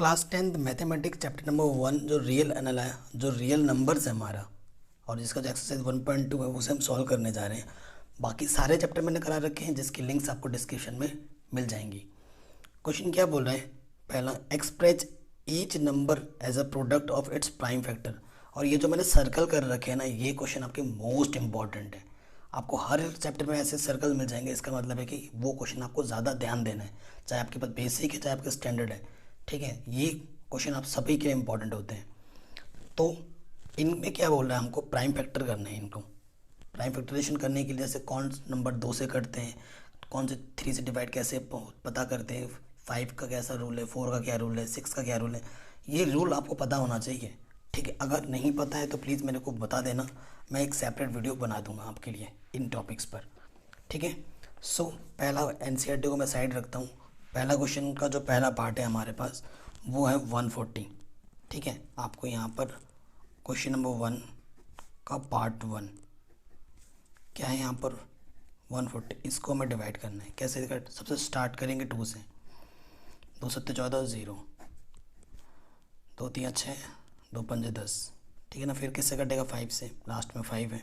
Class 10th mathematics chapter number 1 जो real numbers है हमारा, और जिसका जो एक्सरसाइज 1.2 है उसे हम सॉल्व करने जा रहे हैं। बाकी सारे चैप्टर मैंने करा रखे हैं जिसकी लिंक्स आपको डिस्क्रिप्शन में मिल जाएंगी। क्वेश्चन क्या बोल रहा है? पहला, express each number as a product of its prime factor. और ये जो मैंने सर्कल कर रखे हैं ना, ये क्वेश्चन आपके मोस्ट इंपॉर्टेंट है। आपको हर चैप्टर में ऐसे सर्कल मिल जाएंगे। इसका मतलब है कि वो क्वेश्चन आपको ज़्यादा ध्यान देना है, चाहे आपके पास बेसिक है चाहे आपके स्टैंडर्ड है। ठीक है, ये क्वेश्चन आप सभी के लिए इंपॉर्टेंट होते हैं। तो इनमें क्या बोल रहा है, हमको प्राइम फैक्टर करना है। इनको प्राइम फैक्टराइजेशन करने के लिए जैसे कौन नंबर 2 से करते हैं, कौन से 3 से डिवाइड कैसे पता करते हैं, 5 का कैसा रूल है, 4 का क्या रूल है, 6 का क्या रूल है, ये रूल आपको पता होना चाहिए। ठीक है, अगर नहीं पता है तो प्लीज़ मेरे को बता देना, मैं एक सेपरेट वीडियो बना दूंगा आपके लिए इन टॉपिक्स पर। ठीक है, सो पहला एनसीईआरटी को मैं साइड रखता हूँ। पहला क्वेश्चन का जो पहला पार्ट है हमारे पास वो है 140। ठीक है, आपको यहाँ पर क्वेश्चन नंबर 1 का पार्ट 1 क्या है, यहाँ पर 140, इसको हमें डिवाइड करना है। कैसे कर, सबसे स्टार्ट करेंगे 2 से। 2 सत्ते 14, 0, 2 3 6, 2 पंजे 10। ठीक है ना, फिर किससे कटेगा? 5 से, लास्ट में 5 है।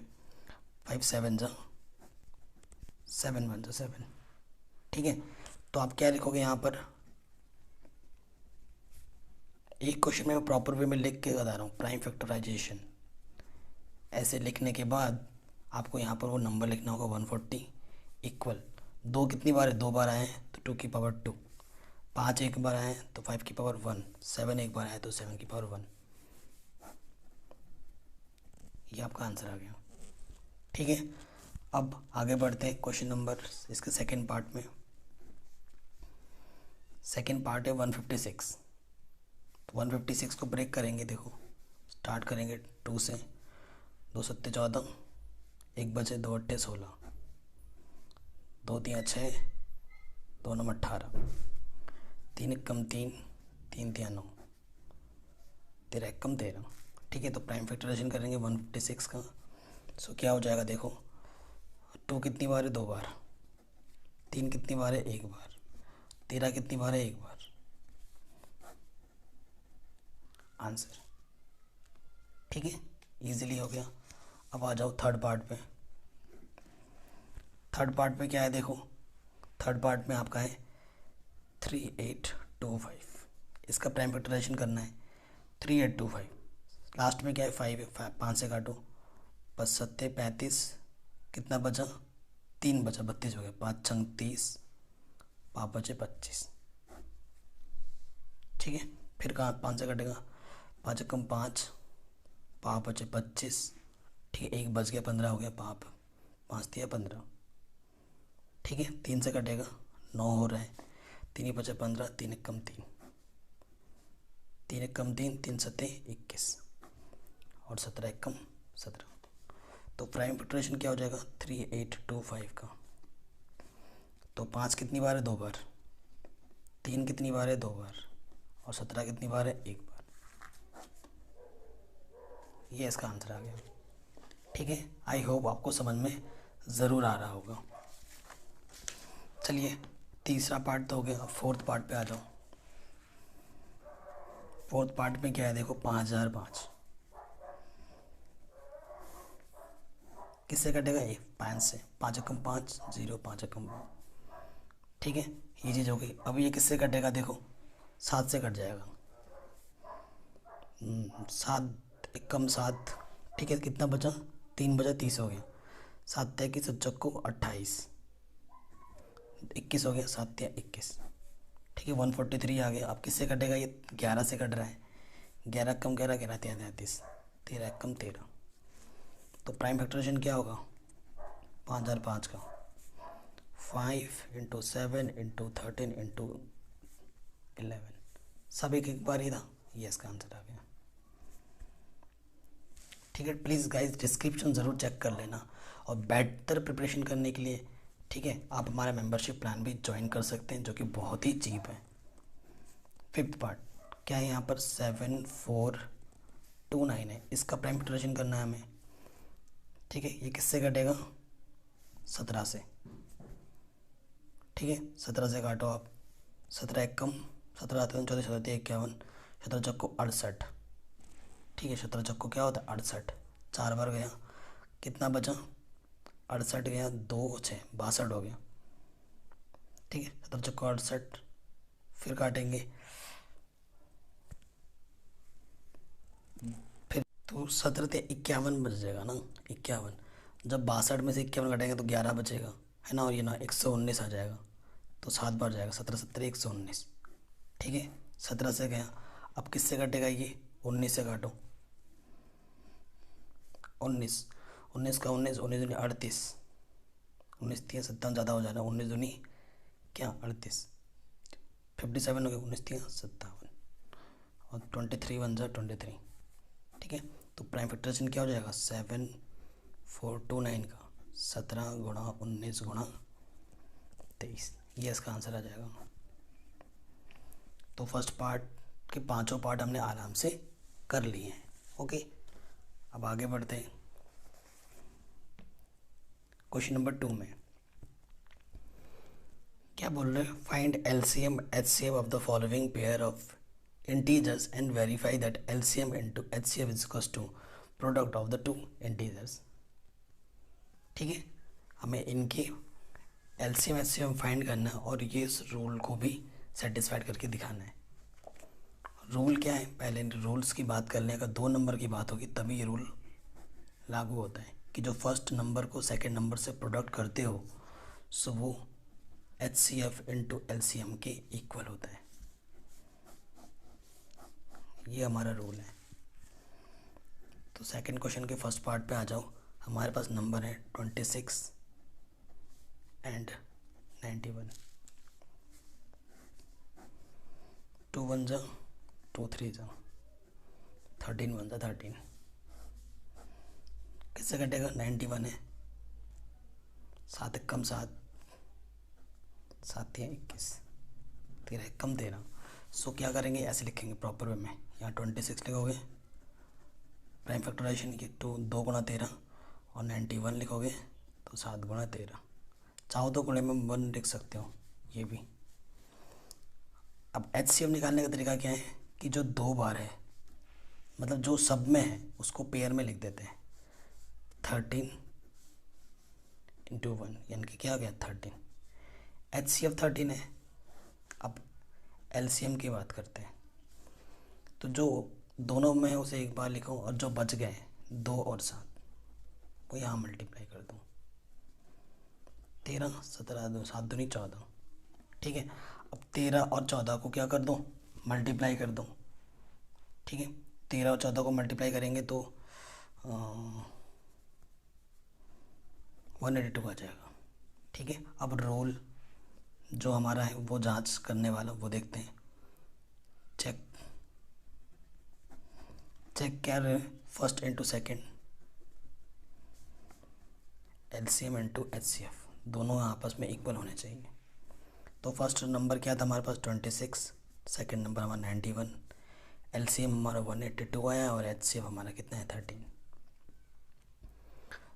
5 7 जा 7 1 जा 7। ठीक है, तो आप क्या लिखोगे यहाँ पर? एक क्वेश्चन में मैं प्रॉपर वे में लिख के बता रहा हूँ, प्राइम फैक्टराइजेशन। ऐसे लिखने के बाद आपको यहाँ पर वो नंबर लिखना होगा 140 इक्वल 2 कितनी बार है? 2 बार आए हैं तो 2 की पावर 2, 5 एक बार आए हैं तो 5 की पावर 1, 7 एक बार आए तो 7 की पावर 1। ये आपका आंसर आ गया। ठीक है, अब आगे बढ़ते हैं क्वेश्चन नंबर इसके सेकेंड पार्ट में। सेकेंड पार्ट है 156। तो 156 को ब्रेक करेंगे। देखो, स्टार्ट करेंगे 2 से। 2 सत्ते 14, 1 बचे 2 अट्ठे 16, 2 3 6, 2 9 18, 3 1 कम 3, 3 3 9, 13 1 कम 13। ठीक है, तो प्राइम फैक्टराइजेशन करेंगे 156 का। सो क्या हो जाएगा? देखो, 2 कितनी बार है? 2 बार। 3 कितनी बार है? 1 बार। 13 कितनी बार है? 1 बार। आंसर। ठीक है, इजीली हो गया। अब आ जाओ थर्ड पार्ट पे। थर्ड पार्ट में क्या है? देखो, थर्ड पार्ट में आपका है 3825। इसका प्राइम फैक्टराइजेशन करना है। 3825, लास्ट में क्या है? 5 है। 5 से काटो, 5 सत्ते 35, कितना बचा? 3 बचा, 32 हो गया। 5 छंग 30, 5 बचे 25। ठीक है, फिर कहाँ 5 से कटेगा? 5 कम 5, 5 बचे 25। ठीक है, 1 बच गया, 15 हो गया। 5 5 दिया 15। ठीक है, 3 से कटेगा, 9 हो रहा है। 3 ही बचे 15, 3 एक कम 3, 3 एक कम 3, 3 सत्ते 21, और 17 एक कम 17। तो प्राइम फैक्टराइजेशन क्या हो जाएगा? 3825 का। तो 5 कितनी बार है? 2 बार। 3 कितनी बार है? 2 बार। और 17 कितनी बार है? 1 बार। ये इसका आंसर आ गया। ठीक है, आई होप आपको समझ में ज़रूर आ रहा होगा। चलिए, तीसरा पार्ट तो हो गया, फोर्थ पार्ट पे आ जाओ। फोर्थ पार्ट में क्या है? देखो, 5005 किससे कटेगा? ये 5 से। 5 एकम 5, 0, 5 एकम। ठीक है, ये चीज़ हो गई। अब ये किससे कटेगा? देखो, 7 से कट जाएगा। 7 एकम 7। ठीक है, कितना बचा? 3 बचा, 30 हो गया। 7 तय 7 28, 21 हो गया। 7 या 21। ठीक है, 143 आ गया। अब किससे कटेगा? ये 11 से कट रहा है। 11 कम 11, 11 33, 13 कम 13। तो प्राइम फैक्टराइजेशन क्या होगा? 5005 का 5 इंटू 7 इंटू 13 इंटू 11, सब एक बार ही था। ये इसका आंसर आ गया। ठीक है, प्लीज़ गाइस डिस्क्रिप्शन ज़रूर चेक कर लेना। और बेहतर प्रिपरेशन करने के लिए, ठीक है, आप हमारा मेंबरशिप प्लान भी ज्वाइन कर सकते हैं जो कि बहुत ही चीप है। फिफ्थ पार्ट क्या है? यहाँ पर 7429 है। इसका प्राइम फैक्टराइजेशन करना है हमें। ठीक है, ये किससे कटेगा? 17 से। ठीक है, 17 से काटो आप। 17 एक कम 17 आते हैं 14 17 51, 17 चक्को 68। ठीक है, 17 चक्को क्या होता है 68, 4 बार गया, कितना बचा 68 गया, 2 6 62 हो गया। ठीक है, 17 चक्को 68, फिर काटेंगे, फिर तो 17 से 51 बच जाएगा ना, 51। जब 62 में से 51 कटेंगे तो 11 बचेगा, है ना, और ये ना 119 आ जाएगा, तो 7 बार जाएगा, 17 17 119। ठीक है, 17 से गया, अब किससे कटेगा ये 19 से काटो, 19 19 का 19 19 दूनी 38, 19 3 57 ज़्यादा हो जाएगा, 19 दूनी क्या 38, 57 हो गया, 19 3 57 और 23 बन जाए 23। ठीक है, तो प्राइम फैक्टराइजेशन क्या हो जाएगा 7429 का 17 गुणा 19 गुणा 23, ये इसका आंसर आ जाएगा। तो फर्स्ट पार्ट के पांचों पार्ट हमने आराम से कर लिए हैं। ओके, अब आगे बढ़ते हैं। क्वेश्चन नंबर 2 में क्या बोल रहे हैं, find LCM HCF of the following pair of integers and verify that LCM into HCF is equals to product of the two integers. ठीक है, हमें इनके एलसीएम एचसीएफ फाइंड करना है और ये इस रूल को भी सेटिस्फाइड करके दिखाना है। रूल क्या है, पहले रूल्स की बात कर लें, अगर 2 नंबर की बात होगी तभी ये रूल लागू होता है कि जो फर्स्ट नंबर को सेकंड नंबर से प्रोडक्ट करते हो सो वो H C F into L C M के इक्वल होता है, ये हमारा रूल है। तो सेकंड क्वेश्चन के फर्स्ट पार्ट पे आ जाओ। हमारे पास नंबर है 26 एंड 91, 2 1 जा 2 3 जा 13 1 जा 13, किससे कटेगा 91 है, 7 एक कम 7, 7 21, 13 कम 13। सो क्या करेंगे, ऐसे लिखेंगे प्रॉपर वे में, यहाँ 26 लिखोगे प्राइम फैक्टराइजेशन की 2 गुणा 13 और 91 लिखोगे तो 7 गुणा 13, चाहो तो गुणे में 1 लिख सकते हो ये भी। अब एच सी एम निकालने का तरीका क्या है कि जो 2 बार है मतलब जो सब में है उसको पेयर में लिख देते हैं, 13 इंटू 1 यानी कि क्या हो गया 13, एच सी एफ 13 है। अब एल सी एम की बात करते हैं, तो जो दोनों में है उसे एक बार लिखो और जो बच गए 2 और 7 वो यहाँ मल्टीप्लाई कर दूँ, 13 17 2 7 दूनी 14। ठीक है, अब 13 और 14 को क्या कर दूँ मल्टीप्लाई कर दूँ। ठीक है, 13 और 14 को मल्टीप्लाई करेंगे तो 182 आ जाएगा। ठीक है, अब रोल जो हमारा है वो जांच करने वाला वो देखते हैं, चेक कर रहे हैं first into second, LCM into HCF दोनों आपस में इक्वल होने चाहिए। तो फर्स्ट नंबर क्या था हमारे पास 26, सेकेंड नंबर हमारा 91, एलसीएम हमारा 182 आया और एचसीएफ हमारा कितना है 13।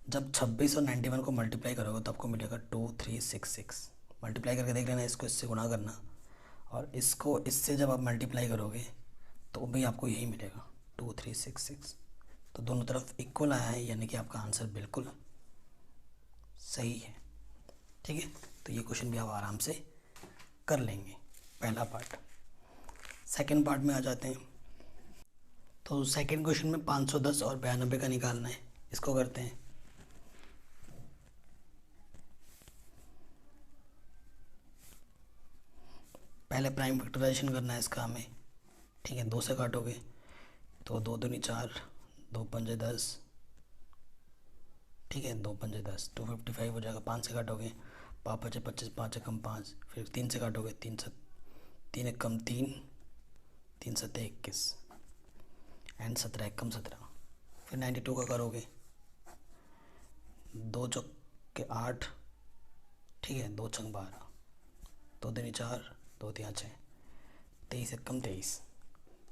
जब 26 और 91 को मल्टीप्लाई करोगे तो आपको मिलेगा 2366, मल्टीप्लाई करके देख लेना, इसको इससे गुणा करना और इसको इससे जब आप मल्टीप्लाई करोगे तो भी आपको यही मिलेगा 2366। तो दोनों तरफ इक्वल आया है यानी कि आपका आंसर बिल्कुल सही है। ठीक है, तो ये क्वेश्चन भी आप आराम से कर लेंगे पहला पार्ट। सेकंड पार्ट में आ जाते हैं। तो सेकंड क्वेश्चन में 510 और 92 का निकालना है, इसको करते हैं। पहले प्राइम फैक्टराइजेशन करना है इसका हमें। ठीक है, 2 से काटोगे तो 2 दूनी 4, 2 पंजे 10। ठीक है, 2 पंजे 10 255 हो जाएगा। 5 से काटोगे 5 5 25, 5 कम 5, फिर 3 से काटोगे 3 एक कम 3, 3 7 21 एंड 17 एक कम 17। फिर 92 का करोगे 2 चौक के 8, ठीक है, 2 छंग 12, 2 दूनी 4, 2 3 6, 23 एक कम 23।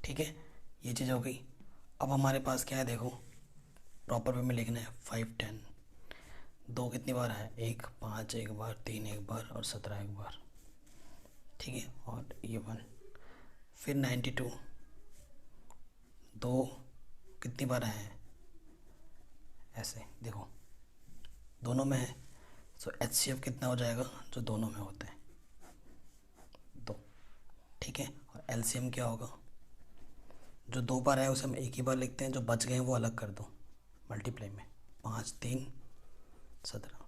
ठीक है, ये चीज़ हो गई। अब हमारे पास क्या है देखो, प्रॉपर वे में लिखना है 5 10, 2 कितनी बार है 1, 5 एक बार, 3 एक बार और 17 एक बार। ठीक है, और ये 1 फिर 92, दो कितनी बार आए हैं, ऐसे देखो दोनों में है, सो HCF कितना हो जाएगा जो दोनों में होता है, दो। ठीक है, और LCM क्या होगा, जो दो बार है उसे हम एक ही बार लिखते हैं, जो बच गए हैं वो अलग कर दो मल्टीप्लाई में, 5 3 17,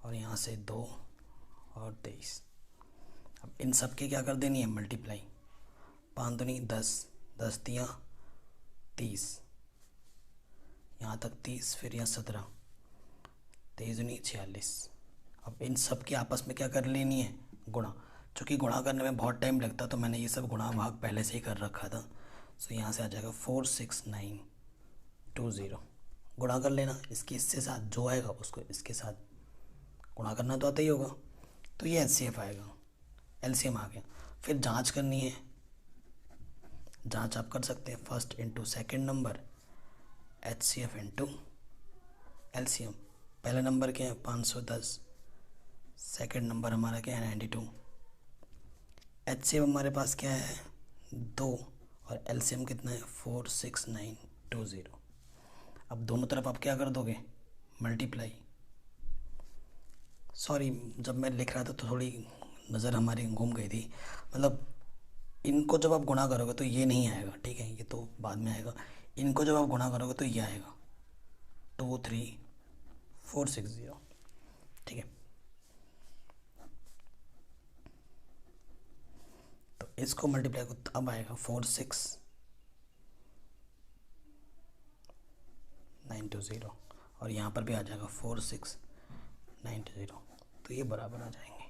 और यहाँ से 2 और 23। अब इन सब के क्या कर देनी है मल्टीप्लाई, 5 दूनी 10, 10 तियाँ 30, यहाँ तक 30, फिर यहाँ 17, 23 दूनी 46। अब इन सब की आपस में क्या कर लेनी है गुणा, चूँकि गुणा करने में बहुत टाइम लगता तो मैंने ये सब गुणा भाग पहले से ही कर रखा था। सो यहाँ से आ जाएगा 46920, गुणा कर लेना इसके इससे साथ, जो आएगा उसको इसके साथ गुणा करना तो आता ही होगा, तो ये HCF आएगा, LCM आ गया। फिर जांच करनी है, जांच आप कर सकते हैं first into second number, HCF into LCM। पहले नंबर क्या है 510, सेकेंड नंबर हमारा क्या है 92, HCF हमारे पास क्या है 2, और LCM कितना है 46920। अब दोनों तरफ आप क्या कर दोगे मल्टीप्लाई, सॉरी जब मैं लिख रहा था तो थोड़ी नज़र हमारी घूम गई थी, मतलब इनको जब आप गुणा करोगे तो ये नहीं आएगा, ठीक है, ये तो बाद में आएगा। इनको जब आप गुणा करोगे तो ये आएगा 23460, ठीक है। तो इसको मल्टीप्लाई को अब आएगा 46920, और यहाँ पर भी आ जाएगा 46920, तो ये बराबर आ जाएंगे,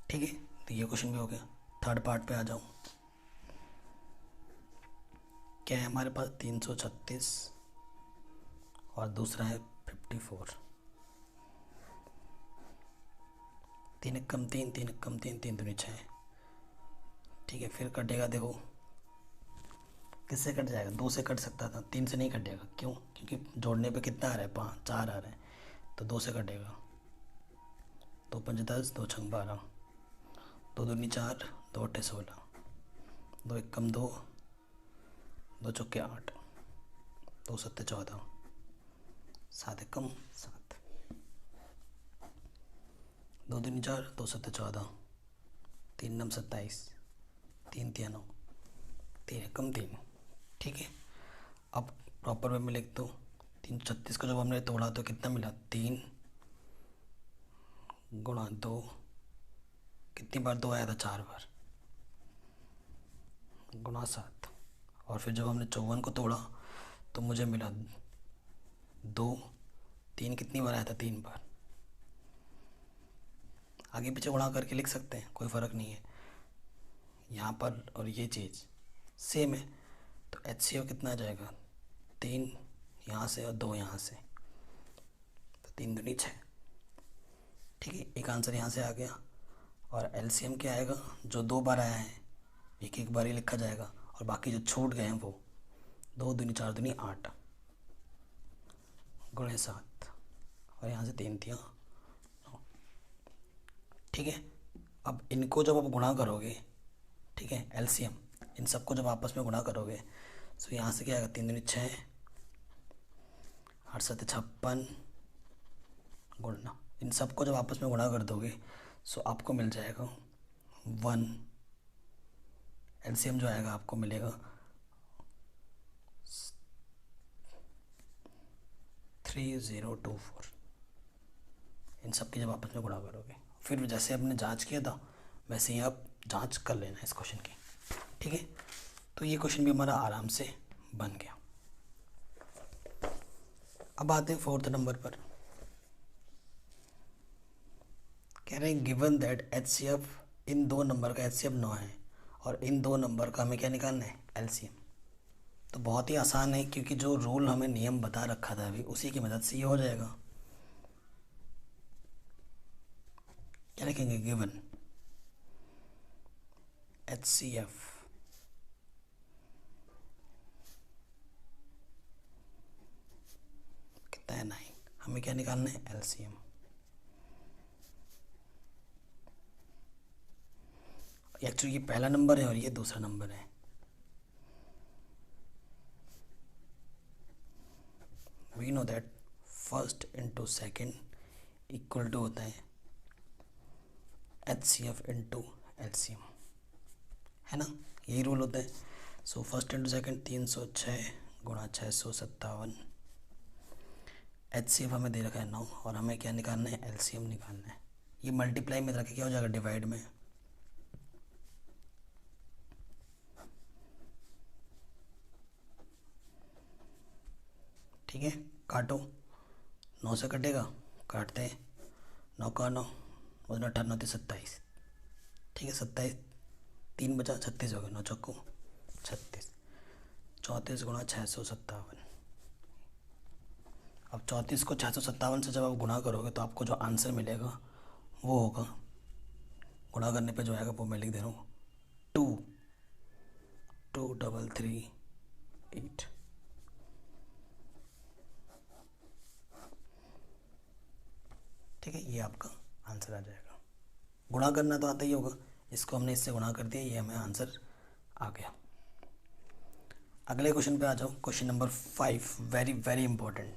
ठीक है। तो ये क्वेश्चन भी हो गया। थर्ड पार्ट पे आ जाऊँ, क्या है हमारे पास 336 और दूसरा है 54, 3 एक कम 3, 3 एक कम 3, 3 दूनी 6, ठीक है। फिर कटेगा, देखो किससे कट जाएगा, 2 से कट सकता था, 3 से नहीं कटेगा, क्यों, क्योंकि जोड़ने पे कितना आ रहा है 5 4 आ रहा है, तो 2 से कटेगा, 2 5 10, 2 6 12, 2 दूनी 4, 2 8 16, 2 एक कम 2, 2 चौके 8, 2 7 14, 7 एक कम 7, 2 दूनी 4, 2 7 14, 3 9 27, 3 3 9, 3 एक कम 3, ठीक है। अब प्रॉपर वे में लिख दो, 336 को जब हमने तोड़ा तो कितना मिला 3 गुणा 2, कितनी बार 2 आया था 4 बार, गुणा 7, और फिर जब हमने 54 को तोड़ा तो मुझे मिला 2, 3 कितनी बार आया था 3 बार, आगे पीछे गुणा करके लिख सकते हैं, कोई फ़र्क नहीं है यहाँ पर, और ये चीज़ सेम है। तो HCF कितना आ जाएगा 3 यहाँ से और 2 यहाँ से, तो 3 दूनी 6, ठीक है। एक आंसर यहाँ से आ गया। और LCM क्या आएगा, जो 2 बार आया है एक एक बार ही लिखा जाएगा, और बाकी जो छूट गए हैं वो 2 दूनी 4 दूनी 8 गुणे 7, और यहाँ से 3 3 9, ठीक है। अब इनको जब आप गुणा करोगे, ठीक है, LCM इन सबको जब आपस में गुणा करोगे, तो यहाँ से क्या आएगा 3 दूनी 6, 8 7 56 गुणना, इन सबको जब आपस में गुणा कर दोगे सो आपको मिल जाएगा 1, LCM जो आएगा आपको मिलेगा 3024, इन सब की जब आपस में गुणा करोगे, फिर जैसे आपने जांच किया था वैसे ही आप जांच कर लेना इस क्वेश्चन की, ठीक है। तो ये क्वेश्चन भी हमारा आराम से बन गया। अब आते हैं 4th नंबर पर, कह रहे हैं given that HCF, in 2 number का HCF 9 है और इन 2 नंबर का हमें क्या निकालना है LCM। तो बहुत ही आसान है, क्योंकि जो रूल हमें नियम बता रखा था अभी उसी की मदद से ये हो जाएगा। क्या लिखेंगे, गिवन HCF कितना है 9, हमें क्या निकालना है LCM। एक्चुअली ये पहला नंबर है और ये दूसरा नंबर है। We know that first into second equal to होता है HCF इंटू LCM, है ना, यही रूल होता है। सो फर्स्ट इंटू सेकेंड 306 गुणा 657, HCF हमें दे रखा है 9 और हमें क्या निकालना है, LCM निकालना है। ये मल्टीप्लाई में रखे क्या हो जाएगा, डिवाइड में। ठीक है, काटो, 9 से कटेगा, काटते हैं, 9 का 9 मतलब 18 27, ठीक है 27, 3 बचा 36 हो गया, 9 चौको 36, 34 गुणा 657। अब 34 को 657 से जब आप गुणा करोगे तो आपको जो आंसर मिलेगा वो होगा, गुणा करने पे जो आएगा वो मैं लिख दे रहा हूँ 22338। ठीक है, ये आपका आंसर आ जाएगा। गुणा करना तो आता ही होगा, इसको हमने इससे गुणा कर दिया, ये हमें आंसर आ गया। अगले क्वेश्चन पे आ जाओ, question number 5, very very important.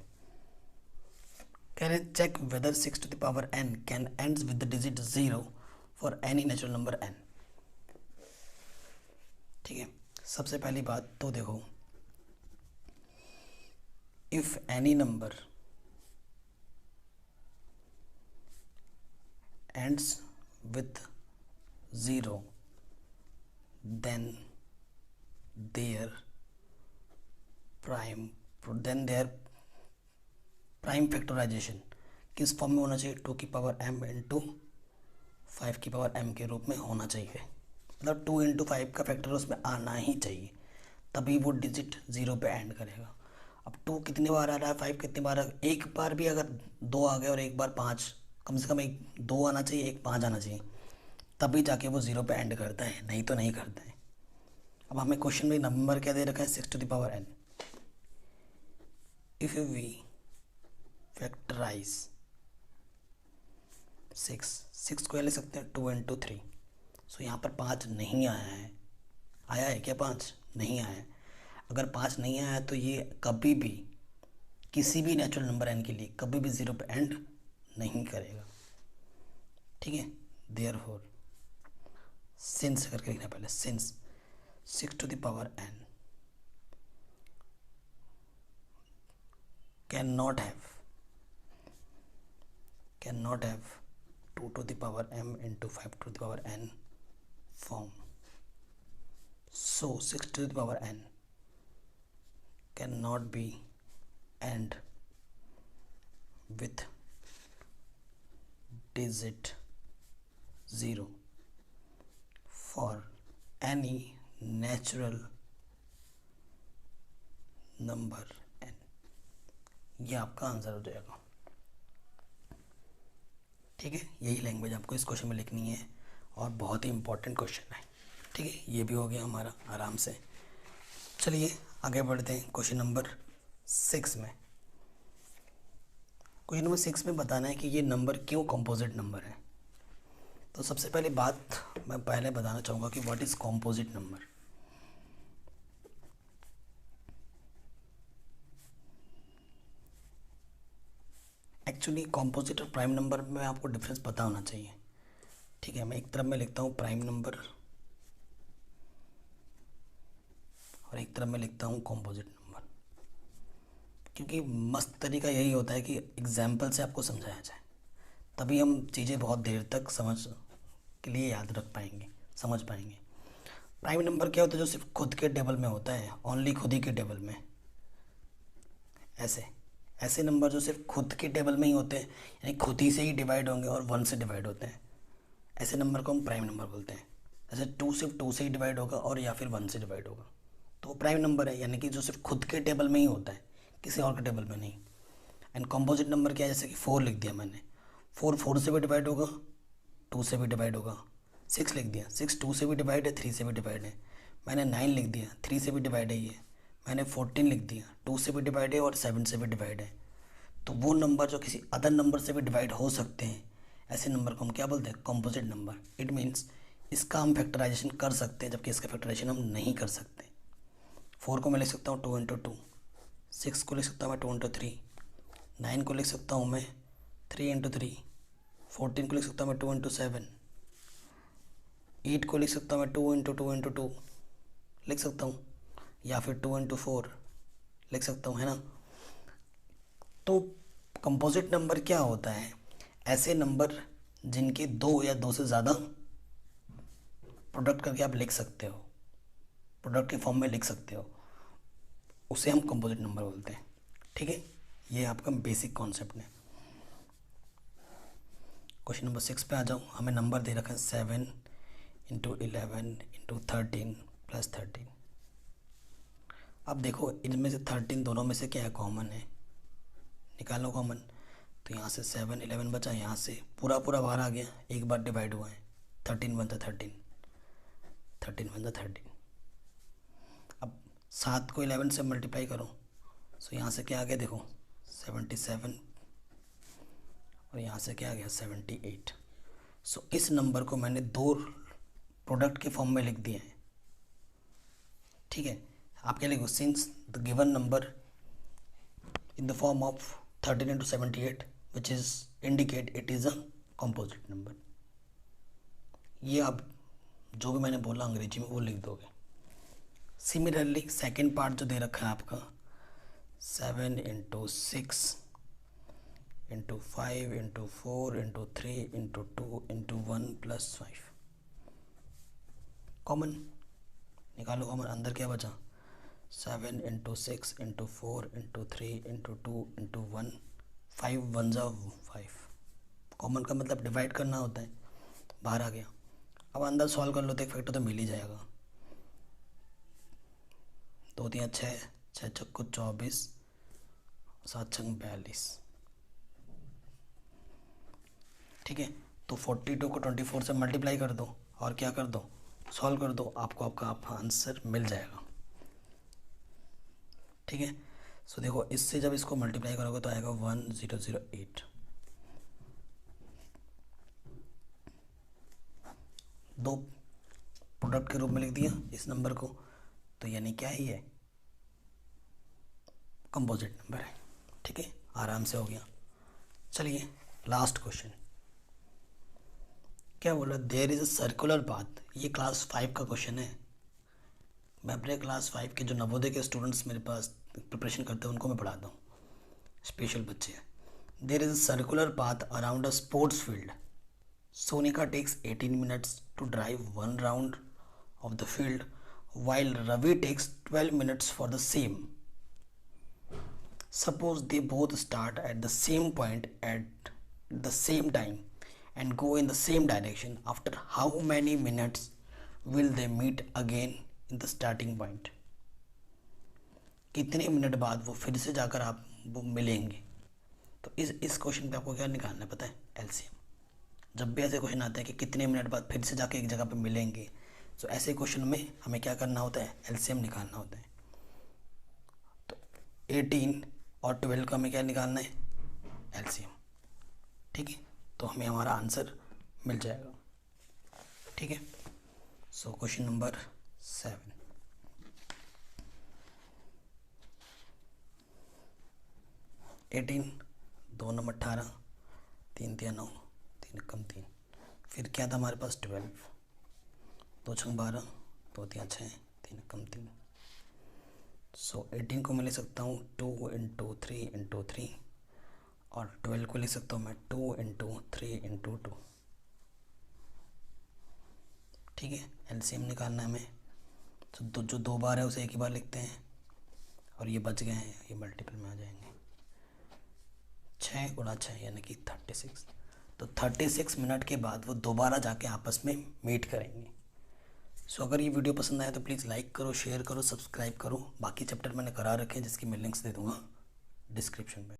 Can I check whether 6 to the power n can ends with the digit 0 for any natural number n? ठीक है, सबसे पहली बात तो देखो, if any number ends with 0 then their prime factorisation किस form में होना चाहिए, 2 की पावर m इंटू 5 की पावर m के रूप में होना चाहिए। मतलब 2 इंटू 5 का फैक्टर उसमें आना ही चाहिए, तभी वो डिजिट 0 पे एंड करेगा। अब 2 कितनी बार आ रहा है, 5 कितनी बार, एक बार भी अगर 2 आ गए और एक बार 5, कम से कम एक 2 आना चाहिए, एक 5 आना चाहिए, तभी जाके वो 0 पे एंड करता है, नहीं तो नहीं करता है। अब हमें क्वेश्चन में नंबर क्या दे रखा है, 6 to the power n। If we factorise 6 को ले सकते हैं 2 इंटू 3। सो यहाँ पर 5 नहीं आया है, आया है क्या, 5 नहीं आया है। अगर 5 नहीं आया है तो ये कभी भी किसी भी नेचुरल नंबर n के लिए कभी भी 0 पे एंड नहीं करेगा। ठीक है, देयरफॉर सिंस करके लिखना पहले, since 6 to the power n can not have 2 to the power m into 5 to the power n form. So 6 to the power n cannot be end with digit 0 for any natural number n। ये आपका answer हो जाएगा। ठीक है, यही language आपको इस question में लिखनी है और बहुत ही इंपॉर्टेंट क्वेश्चन है। ठीक है, ये भी हो गया हमारा आराम से। चलिए आगे बढ़ते हैं क्वेश्चन नंबर 6 में। क्वेश्चन नंबर 6 में बताना है कि ये नंबर क्यों कंपोजिट नंबर है। तो सबसे पहली बात मैं पहले बताना चाहूँगा कि what is composite number. Actually composite और प्राइम नंबर में आपको डिफरेंस पता होना चाहिए। ठीक है, मैं एक तरफ में लिखता हूँ प्राइम नंबर और एक तरफ में लिखता हूँ कंपोजिट नंबर, क्योंकि मस्त तरीका यही होता है कि एग्जाम्पल से आपको समझाया जाए, तभी हम चीज़ें बहुत देर तक समझ के लिए याद रख पाएंगे, समझ पाएंगे। प्राइम नंबर क्या होता है, जो सिर्फ खुद के टेबल में होता है, ओनली खुद ही के टेबल में। ऐसे नंबर जो सिर्फ खुद के टेबल में ही होते हैं, यानी खुद ही से ही डिवाइड होंगे और 1 से डिवाइड होते हैं, ऐसे नंबर को हम प्राइम नंबर बोलते हैं। जैसे 2 सिर्फ 2 से ही डिवाइड होगा और या फिर 1 से डिवाइड होगा, तो वो प्राइम नंबर है, यानी कि जो सिर्फ खुद के टेबल में ही होता है, किसी और के टेबल में नहीं। एंड कंपोजिट नंबर क्या है, जैसे कि 4 लिख दिया मैंने, 4 से भी डिवाइड होगा, 2 से भी डिवाइड होगा। 6 लिख दिया, 6 2 से भी डिवाइड है, 3 से भी डिवाइड है। मैंने 9 लिख दिया, 3 से भी डिवाइड है ये। मैंने 14 लिख दिया, 2 से भी डिवाइड है और 7 से भी डिवाइड है। तो वो नंबर जो किसी अदर नंबर से भी डिवाइड हो सकते हैं, ऐसे नंबर को हम क्या बोलते हैं, कंपोजिट नंबर। इट मीन्स इसका हम फैक्टराइजेशन कर सकते हैं, जबकि इसका फैक्टराइजेशन हम नहीं कर सकते। 4 को मैं लिख सकता हूँ 2 इंटू 2, 6 को लिख सकता हूँ मैं 2 इंटू 3, 9 को लिख सकता हूँ मैं 3 इंटू 3, 14 को लिख सकता हूँ मैं 2 इंटू 7, 8 को लिख सकता हूँ मैं 2 इंटू 2 इंटू 2 लिख सकता हूँ, या फिर 2 इंटू 4 लिख सकता हूँ, है ना। तो कंपोजिट नंबर क्या होता है? ऐसे नंबर जिनके 2 या 2 से ज़्यादा प्रोडक्ट करके आप लिख सकते हो, प्रोडक्ट के फॉर्म में लिख सकते हो, उसे हम कंपोजिट नंबर बोलते हैं। ठीक है, ये आपका बेसिक कॉन्सेप्ट है। क्वेश्चन नंबर 6 पे आ जाओ। हमें नंबर दे रखा है 7 इंटू 11 इंटू 13 प्लस 13। अब देखो इनमें से 13 दोनों में से क्या है? कॉमन है, निकालो कॉमन। तो यहाँ से 7 11 बचा, यहाँ से पूरा पूरा बाहर आ गया, एक बार डिवाइड हुआ है, 13 बनता 13, 13 बनता 13। अब 7 को 11 से मल्टीप्लाई करो, सो यहाँ से क्या आ गया देखो 77, और यहाँ से क्या आ गया 78। सो इस नंबर को मैंने 2 प्रोडक्ट के फॉर्म में लिख दिया है। ठीक है, आप क्या लिखो? Since the given number in the form of 13 into 78 which is indicate it is a composite number। ये आप जो भी मैंने बोला अंग्रेजी में वो लिख दोगे। सिमिलरली सेकेंड पार्ट जो दे रखा है आपका 7 into 6 into 5 into 4 into 3 into 2 into 1 plus 5, common निकालो कॉमन। अंदर क्या बचा? 7 into 6 into 4 into 3 into 2 into 1, 5 1 जा 5। कॉमन का मतलब डिवाइड करना होता है, बाहर आ गया। अब अंदर सॉल्व कर लो तो एक फैक्टर तो मिल ही जाएगा। 2 3 6, 6 चक्को 24, 7 छंग 42। ठीक है, तो 42 को 24 से मल्टीप्लाई कर दो और क्या कर दो? सॉल्व कर दो, आपको आपका आंसर मिल जाएगा। ठीक है, सो देखो इससे जब इसको मल्टीप्लाई करोगे तो आएगा 1008। 2 प्रोडक्ट के रूप में लिख दिया इस नंबर को, तो यानी क्या ही है? कंपोजिट नंबर है। ठीक है, आराम से हो गया। चलिए लास्ट क्वेश्चन क्या बोला? There is a circular path. ये क्लास 5 का क्वेश्चन है। मैं अपने क्लास 5 के जो नवोदय के स्टूडेंट्स मेरे पास प्रिपरेशन करते हैं उनको मैं पढ़ाता हूँ, स्पेशल बच्चे हैं। There is a circular path around a sports field. Sonika takes 18 minutes to drive 1 round of the field while Ravi takes 12 minutes for the same. Suppose they both start at the same point at the same time and go in the same direction. After how many minutes will they meet again in the starting point? कितने minute बाद वो फिर से जाकर आप वो मिलेंगे? तो इस क्वेश्चन पे आपको क्या निकालना है पता है? एलसीएम। जब भी ऐसे क्वेश्चन आते हैं कि कितने मिनट बाद फिर से जाके एक जगह पे मिलेंगे, तो ऐसे क्वेश्चन में हमें क्या करना होता है? एलसीएम निकालना होता है। तो 18 और 12 का हमें क्या निकालना है? एलसीएम। ठीक है, तो हमें हमारा आंसर मिल जाएगा। ठीक है, सो क्वेश्चन नंबर 7। 18 2 9 18, 3 3 9, 3 कम 3, फिर क्या था हमारे पास? 12, 2 6 12, 2 3 6, 3 कम 3। सो 18 को मैं ले सकता हूँ 2 इंटू 3 इंटू 3, और 12 को ले सकता हूँ मैं 2 इंटू 3 इंटू 2। ठीक है, एलसीएम निकालना है हमें। तो जो 2 बार है उसे एक ही बार लिखते हैं, और ये बच गए हैं, ये मल्टीपल में आ जाएंगे। 6 गुणा 6 यानी कि 36। तो 36 मिनट के बाद वो दोबारा जाके आपस में मीट करेंगे। सो अगर ये वीडियो पसंद आया तो प्लीज़ लाइक करो, शेयर करो, सब्सक्राइब करो। बाकी चैप्टर मैंने करा रखे हैं जिसकी मैं लिंक्स दे दूँगा डिस्क्रिप्शन में।